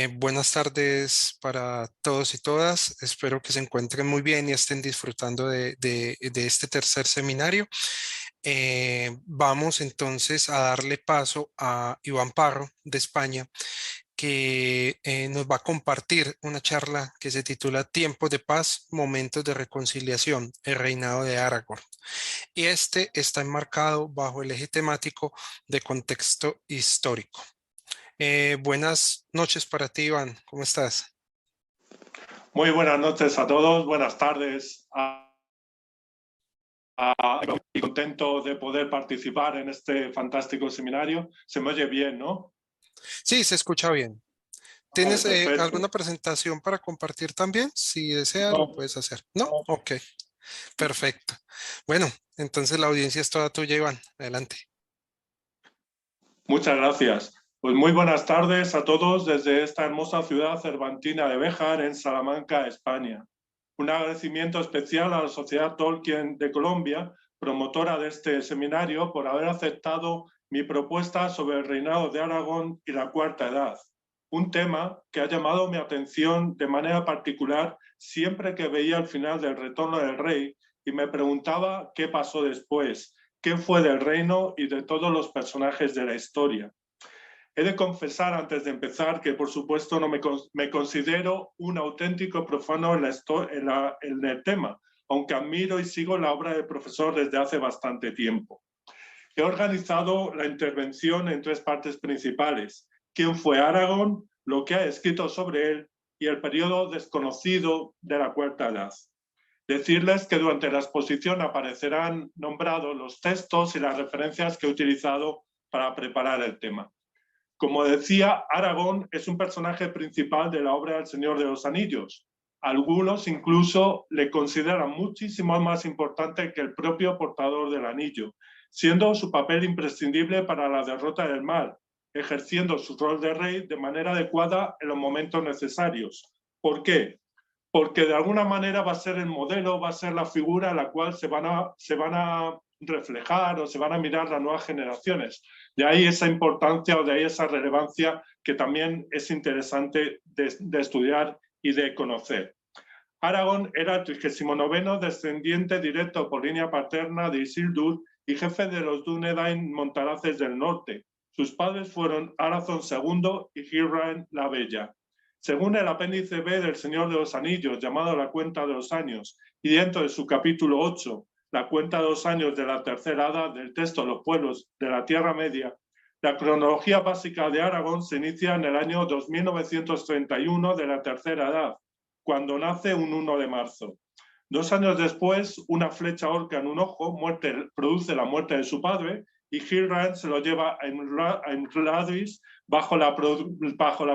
Buenas tardes para todos y todas. Espero que se encuentren muy bien y estén disfrutando de este tercer seminario. Vamos entonces a darle paso a Iván Parro de España, que nos va a compartir una charla que se titula Tiempos de paz, momentos de reconciliación, el reinado de Aragorn. Y este está enmarcado bajo el eje temático de contexto histórico. Buenas noches para ti, Iván. ¿Cómo estás? Muy buenas noches a todos, buenas tardes. Y contento de poder participar en este fantástico seminario. Se me oye bien, ¿no? Sí, se escucha bien. Vale, ¿Tienes alguna perfecto. presentación para compartir también? Si deseas, lo No, puedes hacer. ¿No? Ok, perfecto. Bueno, entonces la audiencia es toda tuya, Iván. Adelante. muchas gracias. Pues muy buenas tardes a todos desde esta hermosa ciudad cervantina de Béjar, en Salamanca, España. Un agradecimiento especial a la Sociedad Tolkien de Colombia, promotora de este seminario, por haber aceptado mi propuesta sobre el reinado de Aragón y la Cuarta Edad. Un tema que ha llamado mi atención de manera particular siempre que veía el final del Retorno del Rey y me preguntaba qué pasó después, qué fue del reino y de todos los personajes de la historia. He de confesar antes de empezar que, por supuesto, no me considero un auténtico profano en el tema, aunque admiro y sigo la obra del profesor desde hace bastante tiempo. He organizado la intervención en tres partes principales: quién fue Aragón, lo que ha escrito sobre él y el periodo desconocido de la Cuarta Edad. Decirles que durante la exposición aparecerán nombrados los textos y las referencias que he utilizado para preparar el tema. Como decía, Aragón es un personaje principal de la obra del Señor de los Anillos. Algunos incluso le consideran muchísimo más importante que el propio portador del anillo, siendo su papel imprescindible para la derrota del mal, ejerciendo su rol de rey de manera adecuada en los momentos necesarios. ¿Por qué? Porque de alguna manera va a ser el modelo, va a ser la figura a la cual se van a reflejar o se van a mirar las nuevas generaciones. De ahí esa importancia o de ahí esa relevancia que también es interesante de estudiar y de conocer. Aragón era el 39º descendiente directo por línea paterna de Isildur y jefe de los Dúnedain Montaraces del Norte. Sus padres fueron Arathorn II y Gilraen la Bella. Según el apéndice B del Señor de los Anillos, llamado La Cuenta de los Años, y dentro de su capítulo 8, La Cuenta de los Años de la Tercera Edad del texto Los Pueblos de la Tierra Media, la cronología básica de Aragón se inicia en el año 2931 de la Tercera Edad, cuando nace un 1 de marzo. 2 años después, una flecha ahorca en un ojo, produce la muerte de su padre, y Gilraen se lo lleva a Imladris bajo la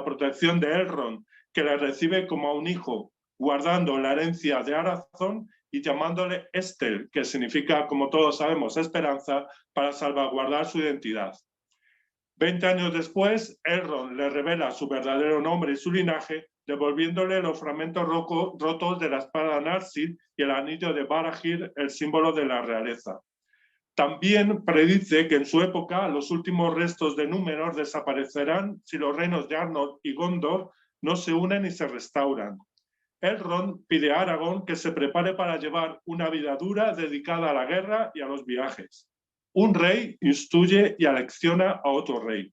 protección de Elrond, que le recibe como a un hijo, guardando la herencia de Arathorn y llamándole Estel, que significa, como todos sabemos, esperanza, para salvaguardar su identidad. 20 años después, Elrond le revela su verdadero nombre y su linaje, devolviéndole los fragmentos rotos de la espada Narsil y el anillo de Barahir, el símbolo de la realeza. También predice que en su época los últimos restos de Númenor desaparecerán si los reinos de Arnor y Gondor no se unen y se restauran. Elrond pide a Aragorn que se prepare para llevar una vida dura dedicada a la guerra y a los viajes. Un rey instruye y alecciona a otro rey.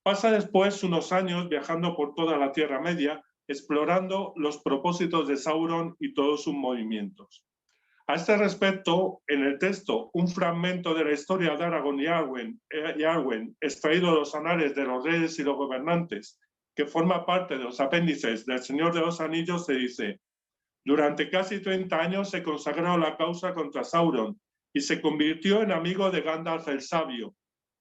Pasa después unos años viajando por toda la Tierra Media, explorando los propósitos de Sauron y todos sus movimientos. A este respecto, en el texto, un fragmento de la historia de Aragorn y Arwen, extraído de los anales de los reyes y los gobernantes, que forma parte de los apéndices del Señor de los Anillos, se dice: durante casi 30 años se consagró la causa contra Sauron y se convirtió en amigo de Gandalf el Sabio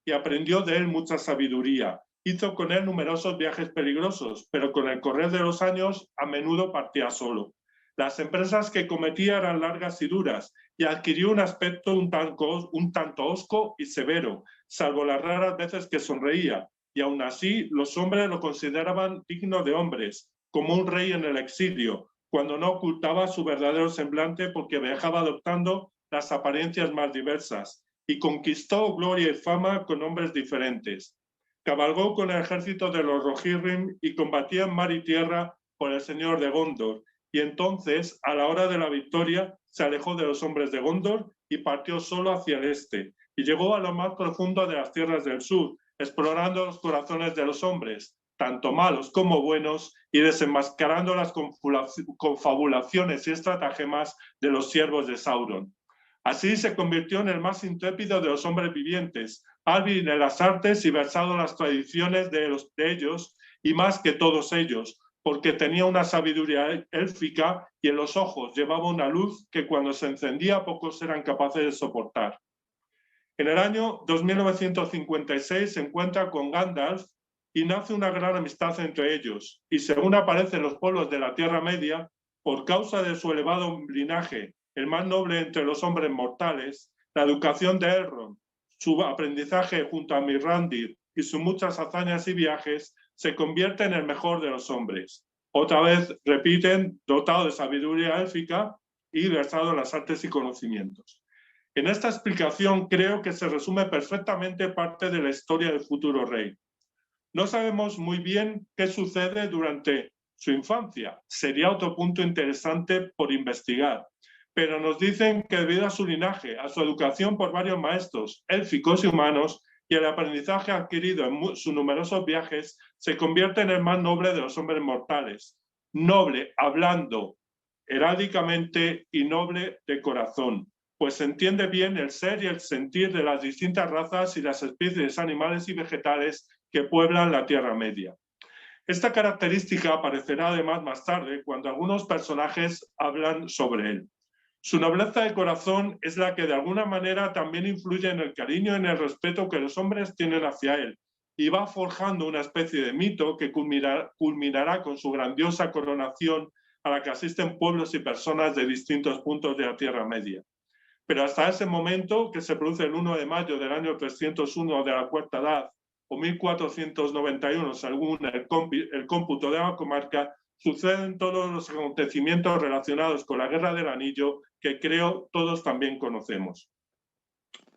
y aprendió de él mucha sabiduría. Hizo con él numerosos viajes peligrosos, pero con el correr de los años a menudo partía solo. Las empresas que cometía eran largas y duras y adquirió un aspecto un tanto hosco y severo, salvo las raras veces que sonreía, y aún así los hombres lo consideraban digno de hombres, como un rey en el exilio, cuando no ocultaba su verdadero semblante porque viajaba adoptando las apariencias más diversas y conquistó gloria y fama con hombres diferentes. Cabalgó con el ejército de los Rohirrim y combatía en mar y tierra por el señor de Gondor. Y entonces, a la hora de la victoria, se alejó de los hombres de Gondor y partió solo hacia el este. Y llegó a lo más profundo de las tierras del sur, explorando los corazones de los hombres, tanto malos como buenos, y desenmascarando las confabulaciones y estratagemas de los siervos de Sauron. Así se convirtió en el más intrépido de los hombres vivientes, hábil en las artes y versado en las tradiciones de ellos, y más que todos ellos, porque tenía una sabiduría élfica y en los ojos llevaba una luz que cuando se encendía pocos eran capaces de soportar. En el año 2956 se encuentra con Gandalf y nace una gran amistad entre ellos, y según aparecen los pueblos de la Tierra Media, por causa de su elevado linaje, el más noble entre los hombres mortales, la educación de Elrond, su aprendizaje junto a Mithrandir y sus muchas hazañas y viajes, se convierte en el mejor de los hombres. Otra vez, repiten, dotado de sabiduría élfica y versado en las artes y conocimientos. En esta explicación creo que se resume perfectamente parte de la historia del futuro rey. No sabemos muy bien qué sucede durante su infancia. Sería otro punto interesante por investigar. Pero nos dicen que debido a su linaje, a su educación por varios maestros élficos y humanos y el aprendizaje adquirido en sus numerosos viajes, se convierte en el más noble de los hombres mortales. Noble hablando heráldicamente y noble de corazón, pues se entiende bien el ser y el sentir de las distintas razas y las especies animales y vegetales que pueblan la Tierra Media. Esta característica aparecerá además más tarde cuando algunos personajes hablan sobre él. Su nobleza de corazón es la que de alguna manera también influye en el cariño y en el respeto que los hombres tienen hacia él, y va forjando una especie de mito que culminará con su grandiosa coronación a la que asisten pueblos y personas de distintos puntos de la Tierra Media. Pero hasta ese momento, que se produce el 1 de mayo del año 301 de la Cuarta Edad, o 1491, según el cómputo de la comarca, suceden todos los acontecimientos relacionados con la Guerra del Anillo que creo todos también conocemos.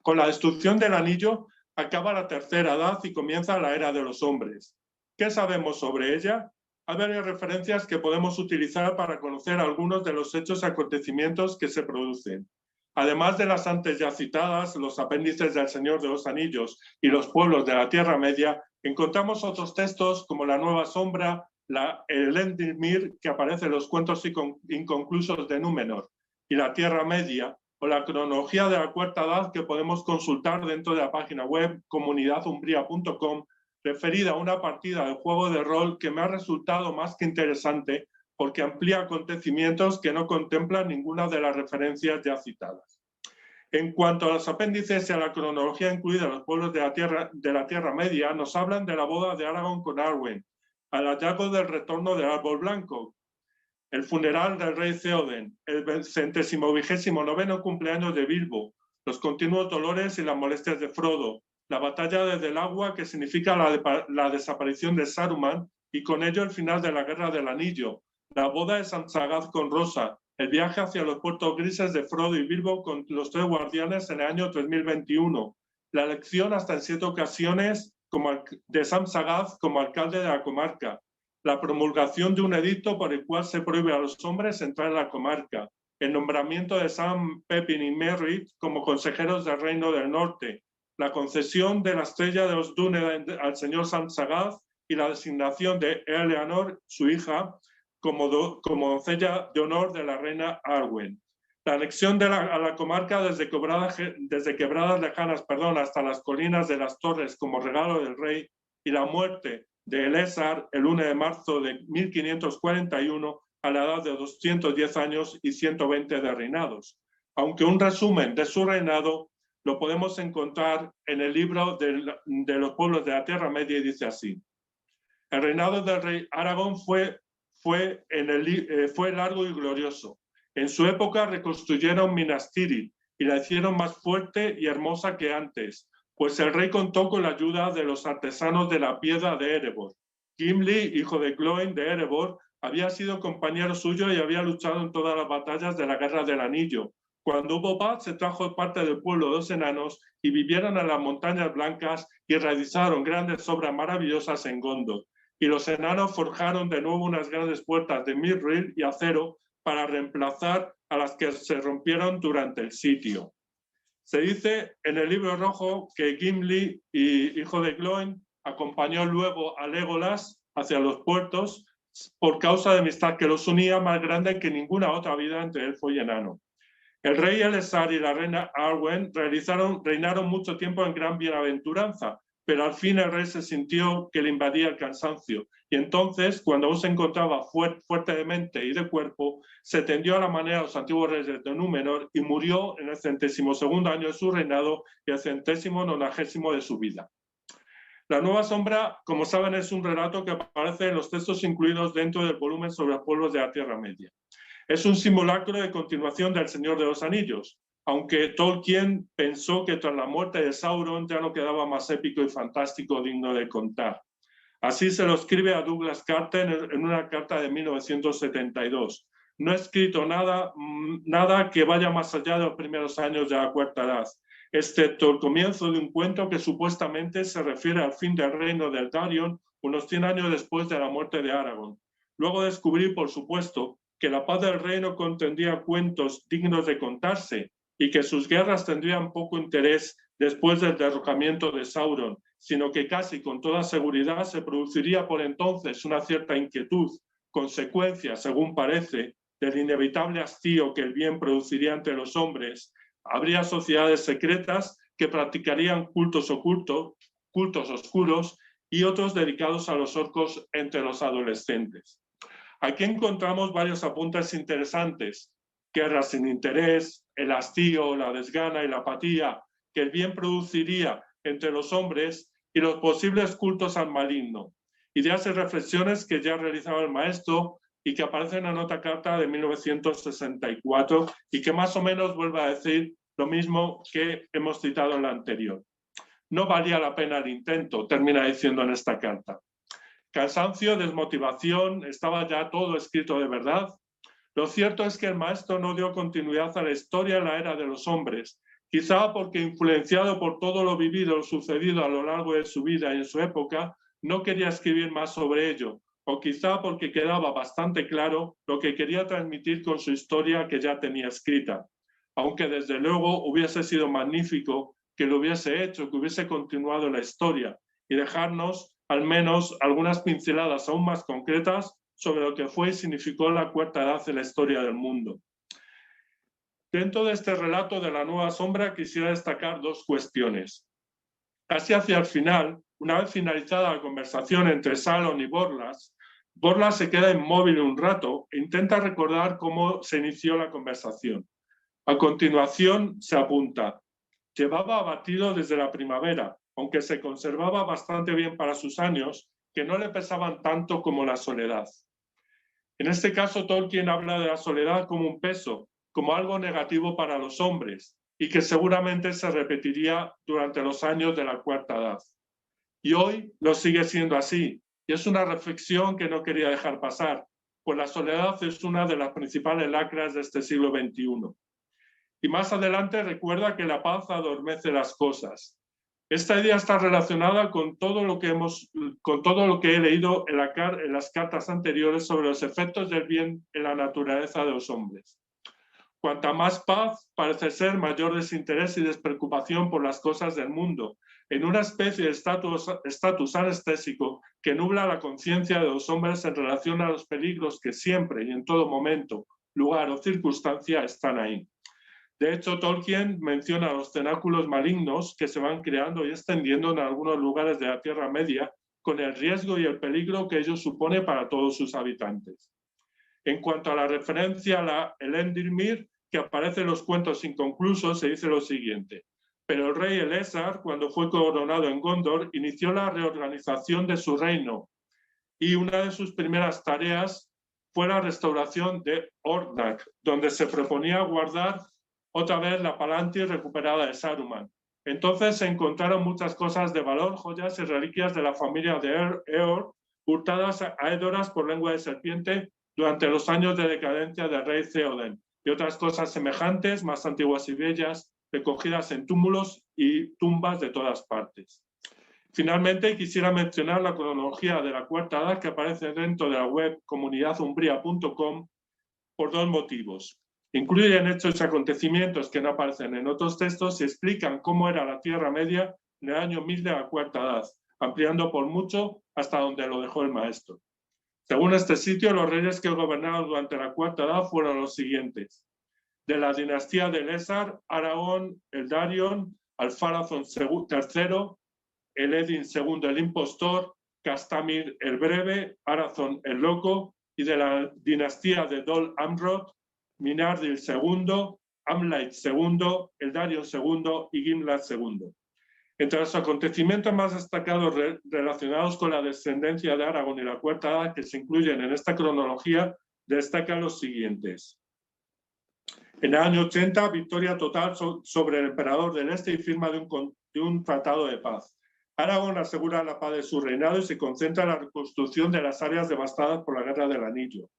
Con la destrucción del Anillo acaba la Tercera Edad y comienza la Era de los Hombres. ¿Qué sabemos sobre ella? Hay varias referencias que podemos utilizar para conocer algunos de los hechos y acontecimientos que se producen. Además de las antes ya citadas, los apéndices del Señor de los Anillos y los pueblos de la Tierra Media, encontramos otros textos como La Nueva Sombra, el Elendilmir, que aparece en los cuentos inconclusos de Númenor, y la Tierra Media, o la cronología de la Cuarta Edad que podemos consultar dentro de la página web comunidadumbria.com, referida a una partida de juego de rol que me ha resultado más que interesante porque amplía acontecimientos que no contemplan ninguna de las referencias ya citadas. En cuanto a los apéndices y a la cronología incluida en los pueblos de la Tierra Media, nos hablan de la boda de Aragorn con Arwen, al hallazgo del retorno del árbol blanco, el funeral del rey Theoden, el 129º cumpleaños de Bilbo, los continuos dolores y las molestias de Frodo, la batalla de Del Agua, que significa la desaparición de Saruman, y con ello el final de la Guerra del Anillo, la boda de Samsagaz con Rosa, el viaje hacia los puertos grises de Frodo y Bilbo con los tres guardianes en el año 3021, la elección hasta en 7 ocasiones de Samsagaz como alcalde de la comarca, la promulgación de un edicto por el cual se prohíbe a los hombres entrar en la comarca, el nombramiento de Sam, Pepin y Merry como consejeros del Reino del Norte, la concesión de la estrella de los Dúnedain al señor Samsagaz y la designación de Eleanor, su hija, como doncella de honor de la reina Arwen. La anexión a la comarca desde quebradas lejanas hasta las colinas de las Torres como regalo del rey, y la muerte de Elessar el 1 de marzo de 1541 a la edad de 210 años y 120 de reinados. Aunque un resumen de su reinado lo podemos encontrar en el libro de los pueblos de la Tierra Media y dice así: el reinado del rey Aragorn fue largo y glorioso. En su época reconstruyeron Minas Tirith y la hicieron más fuerte y hermosa que antes, pues el rey contó con la ayuda de los artesanos de la piedra de Erebor. Gimli, hijo de Gloin de Erebor, había sido compañero suyo y había luchado en todas las batallas de la Guerra del Anillo. Cuando hubo paz, se trajo parte del pueblo 2 enanos y vivieron en las Montañas Blancas y realizaron grandes obras maravillosas en Gondor. Y los enanos forjaron de nuevo unas grandes puertas de mithril y acero para reemplazar a las que se rompieron durante el sitio. Se dice en el libro rojo que Gimli, hijo de Gloin, acompañó luego a Legolas hacia los puertos por causa de amistad que los unía más grande que ninguna otra vida entre elfo y enano. El rey Elessar y la reina Arwen reinaron mucho tiempo en gran bienaventuranza, pero al fin el rey se sintió que le invadía el cansancio y entonces, cuando aún se encontraba fuerte de mente y de cuerpo, se tendió a la manera de los antiguos reyes de Númenor y murió en el 102º año de su reinado y el 190º de su vida. La Nueva Sombra, como saben, es un relato que aparece en los textos incluidos dentro del volumen sobre los pueblos de la Tierra Media. Es un simulacro de continuación del Señor de los Anillos, aunque Tolkien pensó que tras la muerte de Sauron ya no quedaba más épico y fantástico digno de contar. Así se lo escribe a Douglas Carter en una carta de 1972. No he escrito nada que vaya más allá de los primeros años de la Cuarta Edad, excepto el comienzo de un cuento que supuestamente se refiere al fin del reino de Eldarion, unos 100 años después de la muerte de Aragorn. Luego descubrí, por supuesto, que la paz del reino contendría cuentos dignos de contarse y que sus guerras tendrían poco interés después del derrocamiento de Sauron, sino que casi con toda seguridad se produciría por entonces una cierta inquietud, consecuencia, según parece, del inevitable hastío que el bien produciría entre los hombres. Habría sociedades secretas que practicarían cultos oscuros y otros dedicados a los orcos entre los adolescentes. Aquí encontramos varios apuntes interesantes: guerras sin interés, el hastío, la desgana y la apatía que el bien produciría entre los hombres y los posibles cultos al maligno. Ideas y reflexiones que ya realizaba el maestro y que aparecen en otra carta de 1964 y que más o menos vuelve a decir lo mismo que hemos citado en la anterior. No valía la pena el intento, termina diciendo en esta carta. Cansancio, desmotivación, estaba ya todo escrito de verdad. Lo cierto es que el maestro no dio continuidad a la historia en la era de los hombres, quizá porque influenciado por todo lo vivido o sucedido a lo largo de su vida y en su época, no quería escribir más sobre ello, o quizá porque quedaba bastante claro lo que quería transmitir con su historia que ya tenía escrita, aunque desde luego hubiese sido magnífico que lo hubiese hecho, que hubiese continuado la historia y dejarnos al menos algunas pinceladas aún más concretas sobre lo que fue y significó la Cuarta Edad en la historia del mundo. Dentro de este relato de la Nueva Sombra quisiera destacar dos cuestiones. Casi hacia el final, una vez finalizada la conversación entre Sauron y Borlas, Borlas se queda inmóvil un rato e intenta recordar cómo se inició la conversación. A continuación se apunta: llevaba abatido desde la primavera, aunque se conservaba bastante bien para sus años, que no le pesaban tanto como la soledad. En este caso, Tolkien habla de la soledad como un peso, como algo negativo para los hombres, y que seguramente se repetiría durante los años de la Cuarta Edad. Y hoy lo sigue siendo así, y es una reflexión que no quería dejar pasar, pues la soledad es una de las principales lacras de este siglo XXI. Y más adelante recuerda que la paz adormece las cosas. Esta idea está relacionada con todo lo que he leído en las cartas anteriores sobre los efectos del bien en la naturaleza de los hombres. Cuanta más paz, parece ser mayor desinterés y despreocupación por las cosas del mundo, en una especie de estatus anestésico que nubla la conciencia de los hombres en relación a los peligros que siempre y en todo momento, lugar o circunstancia están ahí. De hecho, Tolkien menciona los cenáculos malignos que se van creando y extendiendo en algunos lugares de la Tierra Media, con el riesgo y el peligro que ello supone para todos sus habitantes. En cuanto a la referencia a la Elendilmir, que aparece en los cuentos inconclusos, se dice lo siguiente: pero el rey Elessar, cuando fue coronado en Gondor, inició la reorganización de su reino y una de sus primeras tareas fue la restauración de Ordnak, donde se proponía guardar otra vez la Palantir recuperada de Saruman. Entonces se encontraron muchas cosas de valor, joyas y reliquias de la familia de Eor, hurtadas a Edoras por lengua de serpiente durante los años de decadencia del rey Theoden, y otras cosas semejantes, más antiguas y bellas, recogidas en túmulos y tumbas de todas partes. Finalmente, quisiera mencionar la cronología de la Cuarta Edad que aparece dentro de la web comunidadumbría.com por dos motivos. Incluyen hechos y acontecimientos que no aparecen en otros textos y explican cómo era la Tierra Media en el año 1000 de la Cuarta Edad, ampliando por mucho hasta donde lo dejó el maestro. Según este sitio, los reyes que gobernaron durante la Cuarta Edad fueron los siguientes. De la dinastía de Elessar, Aragón, Eldarion, Alfarazón III, Eledin II el impostor, Castamir el breve, Arazón el loco, y de la dinastía de Dol Amrod, Minardil II, Amlait II, Eldarion II y Gimlat II. Entre los acontecimientos más destacados relacionados con la descendencia de Aragón y la Cuarta Edad que se incluyen en esta cronología, destacan los siguientes. En el año 80, victoria total sobre el emperador del Este y firma de un tratado de paz. Aragón asegura la paz de su reinado y se concentra en la reconstrucción de las áreas devastadas por la Guerra del Anillo.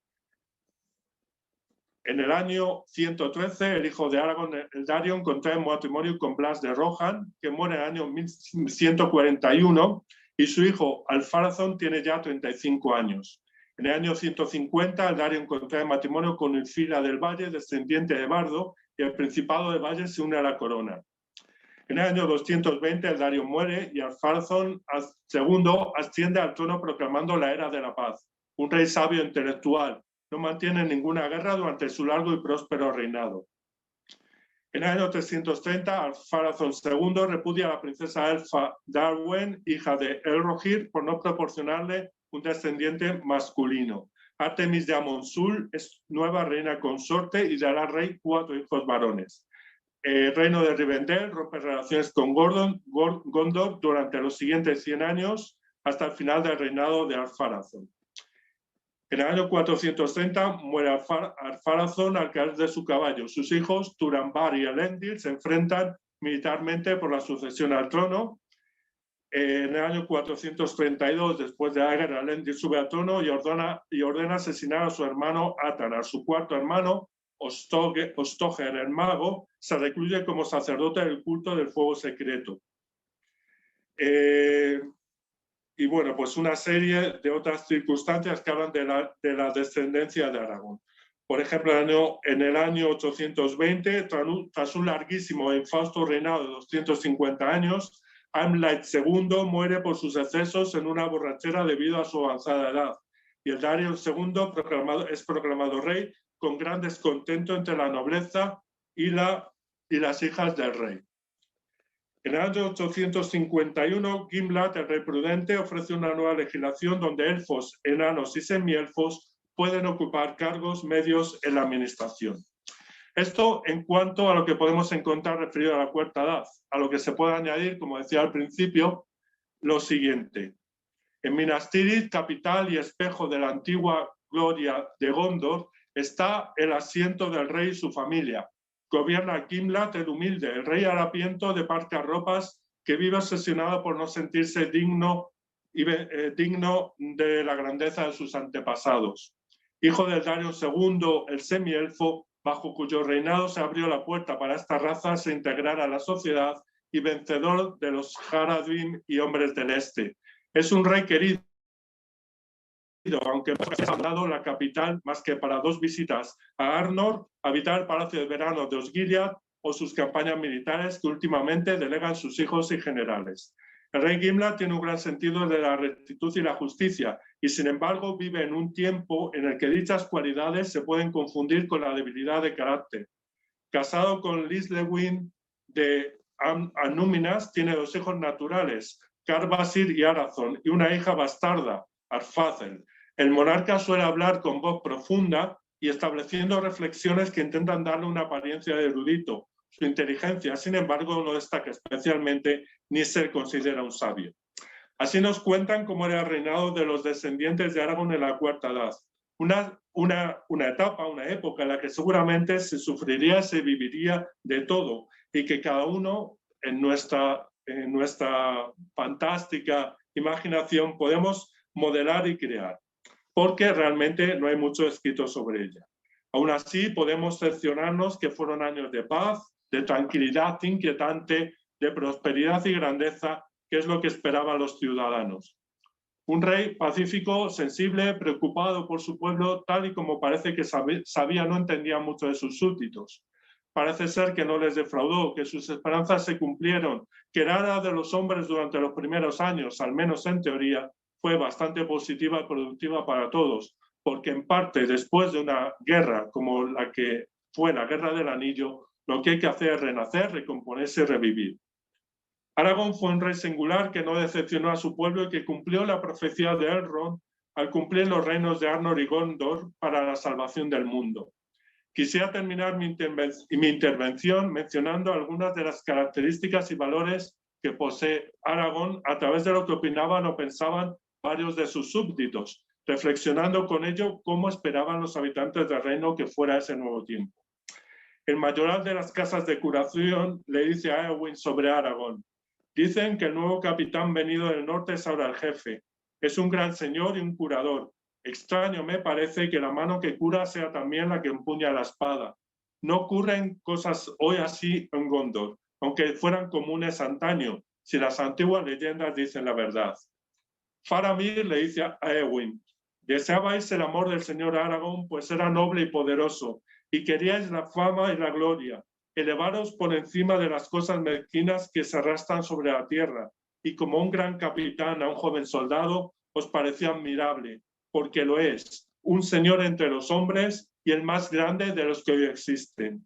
En el año 113, el hijo de Aragón, Eldarion, contrae matrimonio con Blas de Rohan, que muere en el año 1141, y su hijo Alfarazón tiene ya 35 años. En el año 150, Eldarion contrae matrimonio con Ulfila del Valle, descendiente de Bardo, y el Principado de Valle se une a la corona. En el año 220, Eldarion muere y Alfarazón II asciende al trono proclamando la era de la paz. Un rey sabio e intelectual. No mantiene ninguna guerra durante su largo y próspero reinado. En el año 330, Alfarazón II repudia a la princesa elfa Darwen, hija de Elrohir, por no proporcionarle un descendiente masculino. Artemis de Amonsul es nueva reina consorte y dará al rey 4 hijos varones. El reino de Rivendell rompe relaciones con Gondor durante los siguientes 100 años hasta el final del reinado de Alfarazón. En el año 430 muere Alfarazón al caer de su caballo. Sus hijos, Turambar y Elendil, se enfrentan militarmente por la sucesión al trono. En el año 432, después de la guerra, Elendil sube al trono y ordena asesinar a su hermano Atanar. Su cuarto hermano, Ostoger el mago, se recluye como sacerdote del culto del fuego secreto. Y bueno, pues una serie de otras circunstancias que hablan de la descendencia de Aragón. Por ejemplo, en el año 820, tras un larguísimo e infausto reinado de 250 años, Amlait II muere por sus excesos en una borrachera debido a su avanzada edad. Y Eldarion II es proclamado rey con gran descontento entre la nobleza y las hijas del rey. En el año 851, Gimlat, el rey prudente, ofrece una nueva legislación donde elfos, enanos y semielfos pueden ocupar cargos medios en la administración. Esto en cuanto a lo que podemos encontrar referido a la Cuarta Edad, a lo que se puede añadir, como decía al principio, lo siguiente. En Minas Tirith, capital y espejo de la antigua gloria de Gondor, está el asiento del rey y su familia. Gobierna Gimlat el humilde, el rey harapiento de parcas que vive obsesionado por no sentirse digno de la grandeza de sus antepasados. Hijo de Eldarion II, el semielfo, bajo cuyo reinado se abrió la puerta para esta raza se integrara a la sociedad y vencedor de los Haradrim y hombres del Este. Es un rey querido, aunque no haya dado la capital más que para 2 visitas a Arnor, habitar el palacio de verano de Osgiliath o sus campañas militares que últimamente delegan sus hijos y generales. El rey Gimlat tiene un gran sentido de la rectitud y la justicia y sin embargo vive en un tiempo en el que dichas cualidades se pueden confundir con la debilidad de carácter. Casado con Lislewin de Anúminas, tiene 2 hijos naturales, Carbasir y Arazón, y una hija bastarda, Arfazel. El monarca suele hablar con voz profunda y estableciendo reflexiones que intentan darle una apariencia de erudito. Su inteligencia, sin embargo, no destaca especialmente ni se considera un sabio. Así nos cuentan cómo era el reinado de los descendientes de Aragón en la Cuarta Edad. Una etapa, una época en la que seguramente se sufriría, se viviría de todo y que cada uno en nuestra fantástica imaginación podemos modelar y crear, porque realmente no hay mucho escrito sobre ella. Aún así, podemos cerciorarnos que fueron años de paz, de tranquilidad inquietante, de prosperidad y grandeza que es lo que esperaban los ciudadanos. Un rey pacífico, sensible, preocupado por su pueblo, tal y como parece que sabía, no entendía mucho de sus súbditos. Parece ser que no les defraudó, que sus esperanzas se cumplieron, que la era de los hombres durante los primeros años, al menos en teoría, fue bastante positiva y productiva para todos, porque en parte después de una guerra como la que fue la Guerra del Anillo, lo que hay que hacer es renacer, recomponerse y revivir. Aragón fue un rey singular que no decepcionó a su pueblo y que cumplió la profecía de Elrond al cumplir los reinos de Arnor y Gondor para la salvación del mundo. Quisiera terminar mi intervención mencionando algunas de las características y valores que posee Aragón a través de lo que opinaban o pensaban varios de sus súbditos, reflexionando con ello cómo esperaban los habitantes del reino que fuera ese nuevo tiempo. El mayoral de las casas de curación le dice a Éowyn sobre Aragón: dicen que el nuevo capitán venido del norte es ahora el jefe. Es un gran señor y un curador. Extraño me parece que la mano que cura sea también la que empuña la espada. No ocurren cosas hoy así en Gondor, aunque fueran comunes antaño, si las antiguas leyendas dicen la verdad. Faramir le dice a Éowyn: deseabais el amor del señor Aragón, pues era noble y poderoso, y queríais la fama y la gloria. Elevaros por encima de las cosas mezquinas que se arrastran sobre la tierra, y como un gran capitán a un joven soldado, os parecía admirable, porque lo es, un señor entre los hombres y el más grande de los que hoy existen.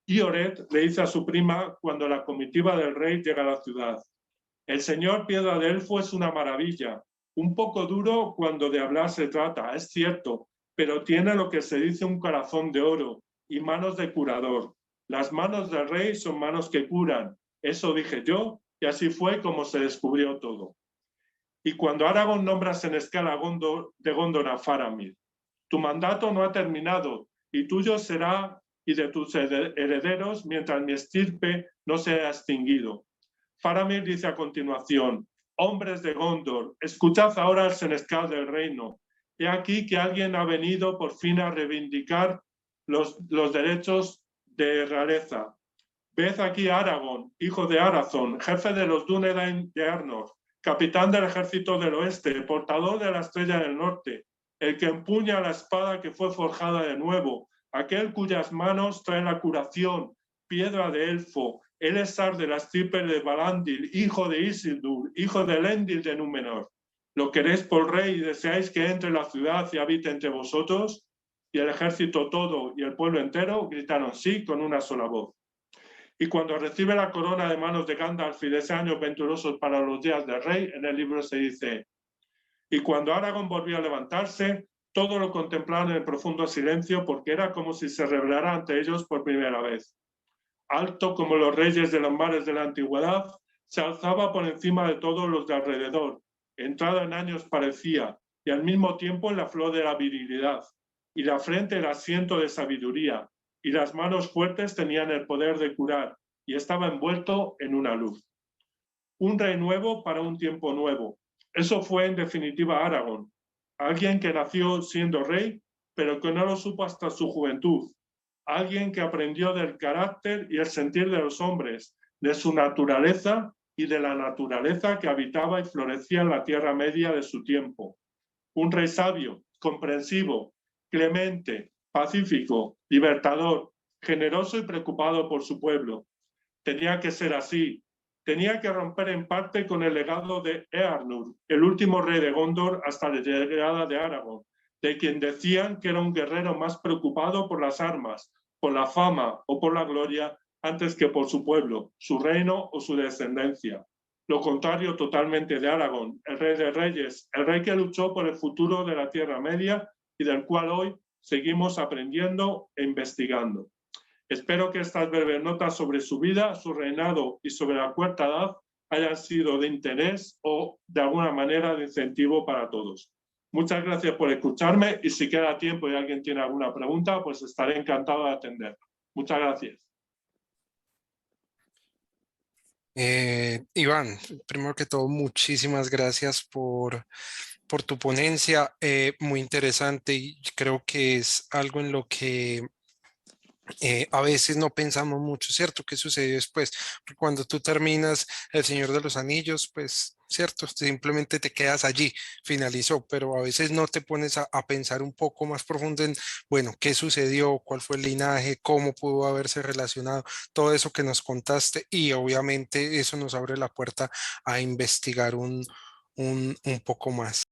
Y Oret le dice a su prima cuando la comitiva del rey llega a la ciudad: el señor Piedra de Elfo es una maravilla, un poco duro cuando de hablar se trata, es cierto, pero tiene lo que se dice un corazón de oro y manos de curador. Las manos del rey son manos que curan, eso dije yo, y así fue como se descubrió todo. Y cuando Aragón nombra Senescal de Gondor a Faramir: tu mandato no ha terminado, y tuyo será y de tus herederos mientras mi estirpe no se haya extinguido. Faramir dice a continuación: hombres de Gondor, escuchad ahora el senescal del reino. He aquí que alguien ha venido por fin a reivindicar los derechos de realeza. Ved aquí a Aragón, hijo de Arathorn, jefe de los Dúnedain de Arnor, capitán del ejército del oeste, portador de la estrella del norte, el que empuña la espada que fue forjada de nuevo, aquel cuyas manos traen la curación, piedra de elfo. Él es Sar de las estirpe de Valandil, hijo de Isildur, hijo de Elendil de Númenor. ¿Lo queréis por rey y deseáis que entre en la ciudad y habite entre vosotros? Y el ejército todo y el pueblo entero gritaron sí con una sola voz. Y cuando recibe la corona de manos de Gandalf y desea años venturosos para los días del rey, en el libro se dice: y cuando Aragón volvió a levantarse, todo lo contemplaron en profundo silencio, porque era como si se revelara ante ellos por primera vez. Alto como los reyes de los mares de la antigüedad, se alzaba por encima de todos los de alrededor. Entrado en años parecía, y al mismo tiempo en la flor de la virilidad, y la frente el asiento de sabiduría, y las manos fuertes tenían el poder de curar, y estaba envuelto en una luz. Un rey nuevo para un tiempo nuevo. Eso fue en definitiva Aragón, alguien que nació siendo rey, pero que no lo supo hasta su juventud, alguien que aprendió del carácter y el sentir de los hombres, de su naturaleza y de la naturaleza que habitaba y florecía en la Tierra Media de su tiempo. Un rey sabio, comprensivo, clemente, pacífico, libertador, generoso y preocupado por su pueblo. Tenía que ser así. Tenía que romper en parte con el legado de Eärnur, el último rey de Gondor hasta la llegada de Aragón, de quien decían que era un guerrero más preocupado por las armas, por la fama o por la gloria, antes que por su pueblo, su reino o su descendencia. Lo contrario totalmente de Aragón, el rey de reyes, el rey que luchó por el futuro de la Tierra Media y del cual hoy seguimos aprendiendo e investigando. Espero que estas breves notas sobre su vida, su reinado y sobre la cuarta edad hayan sido de interés o de alguna manera de incentivo para todos. Muchas gracias por escucharme y si queda tiempo y alguien tiene alguna pregunta, pues estaré encantado de atender. Muchas gracias. Iván, primero que todo, muchísimas gracias por tu ponencia, muy interesante y creo que es algo en lo que A veces no pensamos mucho, ¿cierto? ¿Qué sucedió después? Porque cuando tú terminas El Señor de los Anillos, pues, ¿cierto? Simplemente te quedas allí, finalizó, pero a veces no te pones a pensar un poco más profundo en, bueno, ¿qué sucedió? ¿Cuál fue el linaje? ¿Cómo pudo haberse relacionado? Todo eso que nos contaste y obviamente eso nos abre la puerta a investigar un poco más.